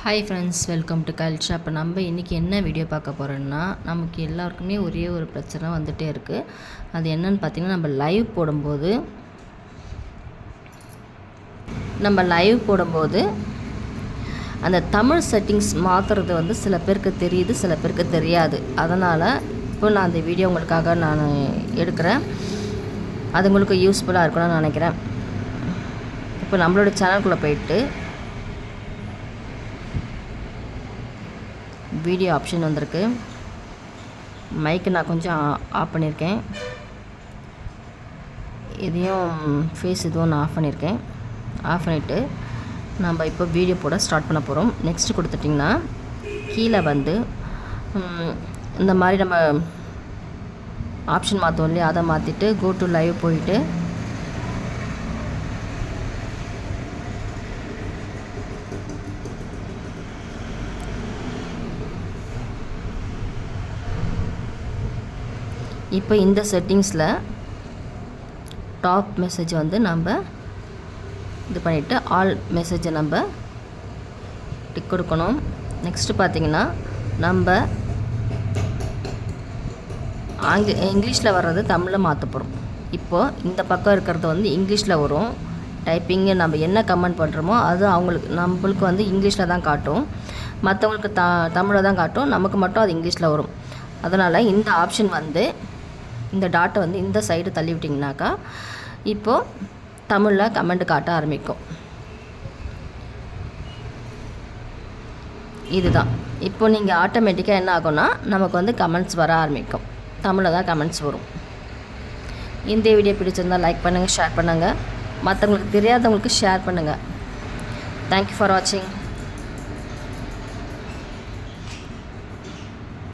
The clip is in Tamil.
Hi friends, welcome to culture. இப்போ நம்ம இன்றைக்கி என்ன வீடியோ பார்க்க போகிறோன்னா, நமக்கு எல்லாருக்குமே ஒரே ஒரு பிரச்சனை வந்துகிட்டே இருக்குது. அது என்னன்னு பார்த்திங்கன்னா, நம்ம லைவ் போடும்போது அந்த தமிழ் செட்டிங்ஸ் மாற்றுறது வந்து சில பேருக்கு தெரியுது, சில பேருக்கு தெரியாது. அதனால் இப்போ நான் அந்த வீடியோ உங்களுக்காக நான் எடுக்கிறேன். அது உங்களுக்கு யூஸ்ஃபுல்லாக இருக்கும்னு நான் நினைக்கிறேன். இப்போ நம்மளோட சேனலுக்குள்ளே போயிட்டு வீடியோ ஆப்ஷன் வந்திருக்கு. மைக்கு நான் கொஞ்சம் ஆஃப் பண்ணியிருக்கேன். இதையும் ஃபேஸ் இதுவும் நான் ஆஃப் பண்ணியிருக்கேன். ஆஃப் பண்ணிவிட்டு நம்ம இப்போ வீடியோ போட ஸ்டார்ட் பண்ண போகிறோம். நெக்ஸ்ட் கொடுத்துட்டிங்கன்னா கீழே வந்து இந்த மாதிரி நம்ம ஆப்ஷன் மாற்றோம் இல்லையா, அதை மாற்றிட்டு கோ டு லைவ் போயிட்டு இப்போ இந்த செட்டிங்ஸில் டாப் மெசேஜ் வந்து நம்ம இது பண்ணிவிட்டு ஆல் மெசேஜை நம்ம டிக் கொடுக்கணும். நெக்ஸ்ட்டு பார்த்திங்கன்னா நம்ம இங்கிலீஷில் வர்றது தமிழில் மாற்ற போகிறோம். இப்போது இந்த பக்கம் இருக்கிறது வந்து இங்கிலீஷில் வரும். டைப்பிங்கு நம்ம என்ன கமெண்ட் பண்ணுறோமோ அது நம்மளுக்கு வந்து இங்கிலீஷில் தான் காட்டும். மற்றவங்களுக்கு தமிழில் தான் காட்டும். நமக்கு மட்டும் அது இங்கிலீஷில் வரும். அதனால் இந்த ஆப்ஷன் வந்து இந்த டாட்டை வந்து இந்த சைடு தள்ளி விட்டிங்கனாக்கா இப்போது தமிழில் கமெண்ட் காட்ட ஆரம்பிக்கும். இதுதான். இப்போ நீங்கள் ஆட்டோமேட்டிக்காக என்ன ஆகும்னா நமக்கு வந்து கமெண்ட்ஸ் வர ஆரம்பிக்கும். தமிழில் தான் கமெண்ட்ஸ் வரும். இந்த வீடியோ பிடிச்சிருந்தால் லைக் பண்ணுங்கள், ஷேர் பண்ணுங்கள். மற்றவங்களுக்கு தெரியாதவங்களுக்கு ஷேர் பண்ணுங்கள். தேங்க்யூ ஃபார் வாட்சிங்.